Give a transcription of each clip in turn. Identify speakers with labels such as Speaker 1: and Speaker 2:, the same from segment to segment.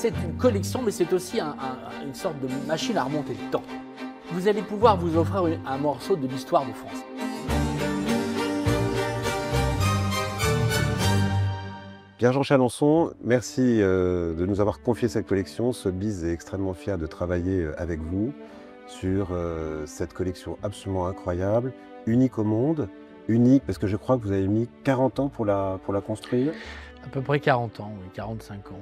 Speaker 1: c'est une collection, mais c'est aussi une sorte de machine à remonter le temps. Vous allez pouvoir vous offrir un morceau de l'histoire de France.
Speaker 2: Pierre-Jean Chalençon, merci de nous avoir confié cette collection. Sotheby's est extrêmement fier de travailler avec vous sur cette collection absolument incroyable, unique au monde, unique parce que je crois que vous avez mis 40 ans pour la construire.
Speaker 1: À peu près 40 ans, oui, 45 ans.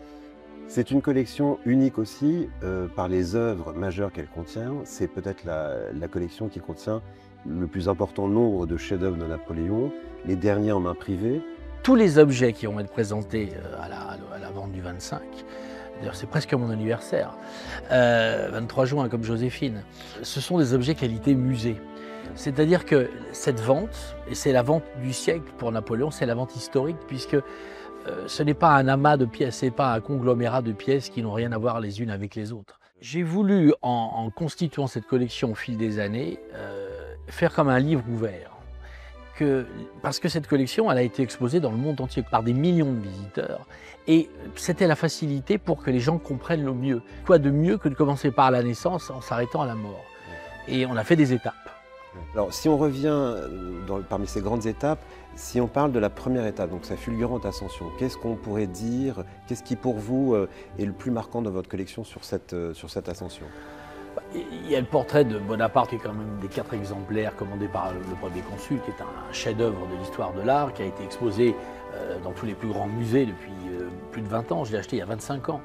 Speaker 2: C'est une collection unique aussi par les œuvres majeures qu'elle contient. C'est peut-être la collection qui contient le plus important nombre de chefs-d'œuvre de Napoléon, les derniers en main privée.
Speaker 1: Tous les objets qui vont être présentés à la vente du 25, d'ailleurs c'est presque mon anniversaire, 23 juin comme Joséphine, ce sont des objets qualité musée. C'est-à-dire que cette vente, et c'est la vente du siècle pour Napoléon, c'est la vente historique puisque ce n'est pas un amas de pièces, ce n'est pas un conglomérat de pièces qui n'ont rien à voir les unes avec les autres. J'ai voulu, en constituant cette collection au fil des années, faire comme un livre ouvert. Parce que cette collection, elle a été exposée dans le monde entier par des millions de visiteurs. Et c'était la facilité pour que les gens comprennent le mieux. Quoi de mieux que de commencer par la naissance en s'arrêtant à la mort? Et on a fait des étapes.
Speaker 2: Alors, si on revient parmi ces grandes étapes, si on parle de la première étape, donc sa fulgurante ascension, qu'est-ce qu'on pourrait dire, qu'est-ce qui pour vous est le plus marquant dans votre collection sur cette ascension?
Speaker 1: Il y a le portrait de Bonaparte qui est quand même des 4 exemplaires commandés par le premier consul, qui est un chef-d'œuvre de l'histoire de l'art, qui a été exposé dans tous les plus grands musées depuis plus de 20 ans. Je l'ai acheté il y a 25 ans.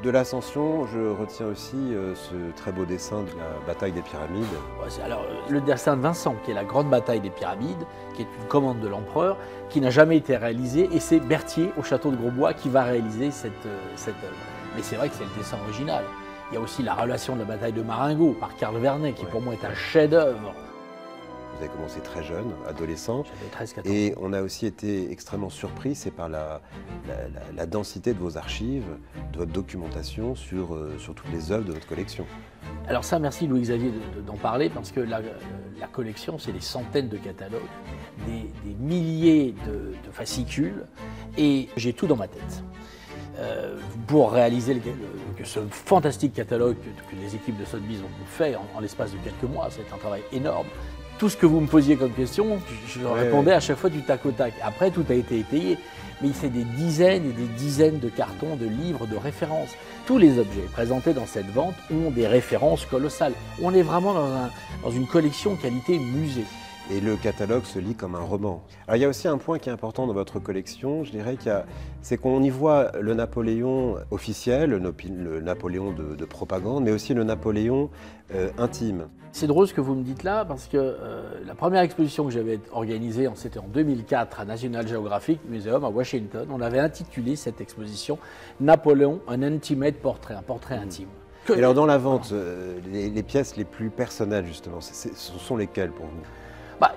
Speaker 2: De l'Ascension, je retiens aussi ce très beau dessin de la bataille des pyramides.
Speaker 1: Ouais, alors, le dessin de Vincent, qui est la grande bataille des pyramides, qui est une commande de l'empereur, qui n'a jamais été réalisée, et c'est Berthier, au château de Grosbois, qui va réaliser cette œuvre. Mais c'est vrai que c'est le dessin original. Il y a aussi la relation de la bataille de Marengo par Carl Vernet, qui pour moi est un chef-d'œuvre.
Speaker 2: Vous avez commencé très jeune, adolescent,
Speaker 1: j'avais 13-14 ans.
Speaker 2: Et on a aussi été extrêmement surpris, c'est par la densité de vos archives, de votre documentation sur toutes les œuvres de votre collection.
Speaker 1: Alors ça, merci Louis-Xavier d'en parler, parce que la collection, c'est des centaines de catalogues, des milliers de fascicules, et j'ai tout dans ma tête. Pour réaliser ce fantastique catalogue que les équipes de Sotheby's ont fait en l'espace de quelques mois, c'est un travail énorme. Tout ce que vous me posiez comme question, je répondais à chaque fois du tac au tac. Après, tout a été étayé, mais c'est des dizaines et des dizaines de cartons, de livres, de références. Tous les objets présentés dans cette vente ont des références colossales. On est vraiment dans une collection qualité musée.
Speaker 2: Et le catalogue se lit comme un roman. Alors il y a aussi un point qui est important dans votre collection, je dirais, c'est qu'on y voit le Napoléon officiel, le Napoléon de propagande, mais aussi le Napoléon intime.
Speaker 1: C'est drôle ce que vous me dites là, parce que la première exposition que j'avais organisée, c'était en 2004 à National Geographic Museum à Washington. On avait intitulé cette exposition « Napoléon, un intimate portrait », un portrait intime.
Speaker 2: Et alors dans la vente, les pièces les plus personnelles justement, ce sont lesquelles pour vous?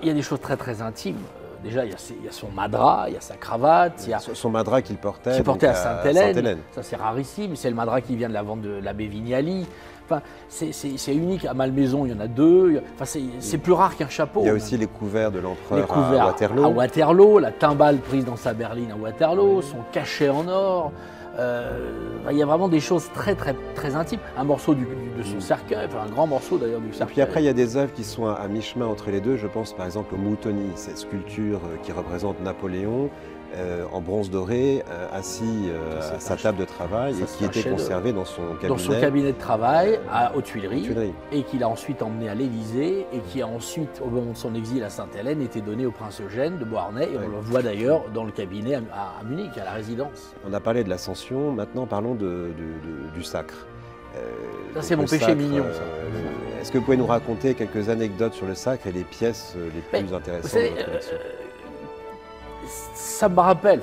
Speaker 1: Il y a des choses très très intimes. Déjà, il y a son madras, il y a sa cravate. Il y a
Speaker 2: son madras qu'il portait
Speaker 1: à Sainte-Hélène. Ça, c'est rarissime. C'est le madras qui vient de la vente de l'abbé Vignali. Enfin, c'est unique. À Malmaison, il y en a 2. Enfin, c'est plus rare qu'un chapeau.
Speaker 2: Il y a aussi les couverts de l'empereur
Speaker 1: à
Speaker 2: Waterloo.
Speaker 1: À Waterloo, la timbale prise dans sa berline à Waterloo, son cachet en or. Il y a vraiment des choses très très très intimes. Un morceau de son cercueil, un grand morceau d'ailleurs du cercueil.
Speaker 2: Et puis après, il y a des œuvres qui sont à mi-chemin entre les deux. Je pense par exemple au Moutoni, cette sculpture qui représente Napoléon en bronze doré, assis à sa table de travail et qui était conservé dans son cabinet.
Speaker 1: Dans son cabinet de travail aux Tuileries. Et qu'il a ensuite emmené à l'Élysée et qui a ensuite, au moment de son exil à Sainte-Hélène, été donné au prince Eugène de Beauharnais. Et on le voit d'ailleurs dans le cabinet à Munich, à la résidence.
Speaker 2: On a parlé de l'Ascension, maintenant parlons du sacre.
Speaker 1: Ça, c'est mon péché mignon.
Speaker 2: Est-ce que vous pouvez nous raconter quelques anecdotes sur le sacre et les pièces les plus intéressantes de votre collection?
Speaker 1: Ça me rappelle,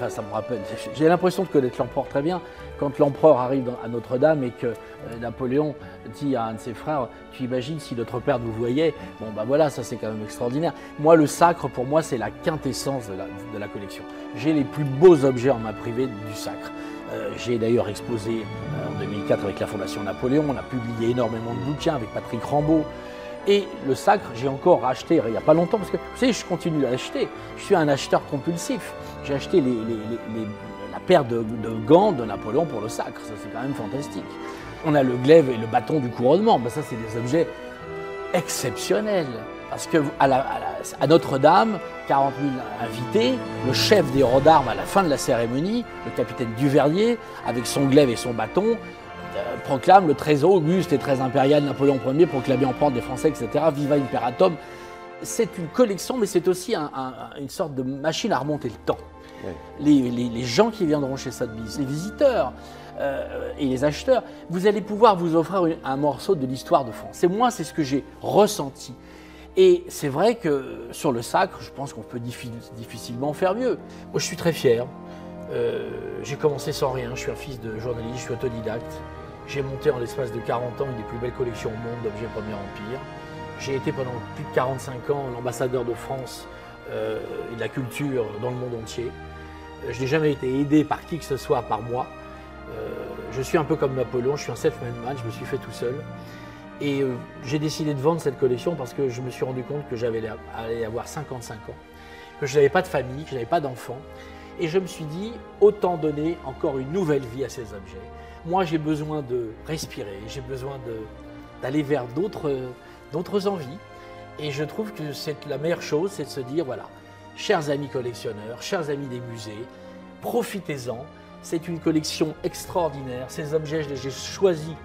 Speaker 1: j'ai l'impression de connaître l'empereur très bien. Quand l'empereur arrive à Notre-Dame et que Napoléon dit à un de ses frères « Tu imagines si notre père nous voyait ?» Bon, voilà, ça c'est quand même extraordinaire. Moi, le sacre, pour moi, c'est la quintessence de la collection. J'ai les plus beaux objets en main privée du sacre. J'ai d'ailleurs exposé en 2004 avec la Fondation Napoléon. On a publié énormément de bouquins avec Patrick Rambaud. Et le sacre, j'ai encore acheté il n'y a pas longtemps, parce que vous savez, je continue à acheter. Je suis un acheteur compulsif. J'ai acheté la la paire de gants de Napoléon pour le sacre, ça c'est quand même fantastique. On a le glaive et le bâton du couronnement, ben ça c'est des objets exceptionnels. Parce que à Notre-Dame, 40 000 invités, le chef des hors d'armes à la fin de la cérémonie, le capitaine Duvernier, avec son glaive et son bâton, proclame le très auguste et très impérial Napoléon Ier, proclamé empereur des Français, etc. Viva Imperatum. C'est une collection, mais c'est aussi une sorte de machine à remonter le temps. Oui. Les gens qui viendront chez Sotheby's, les visiteurs et les acheteurs, vous allez pouvoir vous offrir un morceau de l'histoire de France. Et moi, c'est ce que j'ai ressenti. Et c'est vrai que sur le sacre, je pense qu'on peut difficilement faire mieux. Moi, je suis très fier. J'ai commencé sans rien. Je suis un fils de journaliste, je suis autodidacte. J'ai monté en l'espace de 40 ans une des plus belles collections au monde d'objets Premier Empire. J'ai été pendant plus de 45 ans l'ambassadeur de France et de la culture dans le monde entier. Je n'ai jamais été aidé par qui que ce soit, par moi. Je suis un peu comme Napoléon, je suis un self-made man, je me suis fait tout seul. Et j'ai décidé de vendre cette collection parce que je me suis rendu compte que j'allais avoir 55 ans, que je n'avais pas de famille, que je n'avais pas d'enfants. Et je me suis dit, autant donner encore une nouvelle vie à ces objets. Moi, j'ai besoin de respirer, j'ai besoin d'aller vers d'autres envies. Et je trouve que la meilleure chose, c'est de se dire, voilà, chers amis collectionneurs, chers amis des musées, profitez-en. C'est une collection extraordinaire. Ces objets, je les ai choisis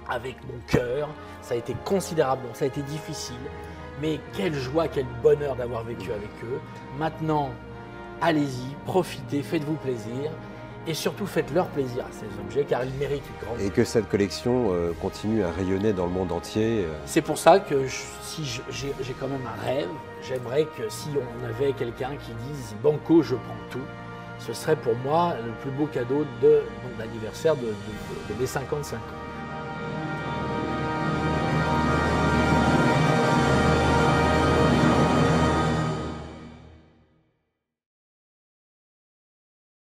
Speaker 1: avec mon cœur. Ça a été considérable, ça a été difficile. Mais quelle joie, quel bonheur d'avoir vécu avec eux. Maintenant, allez-y, profitez, faites-vous plaisir. Et surtout, faites-leur plaisir à ces objets, car ils méritent une grande.
Speaker 2: Et que cette collection continue à rayonner dans le monde entier.
Speaker 1: C'est pour ça que si j'ai quand même un rêve, j'aimerais que si on avait quelqu'un qui dise « Banco, je prends tout », ce serait pour moi le plus beau cadeau de mon anniversaire de mes 55 ans.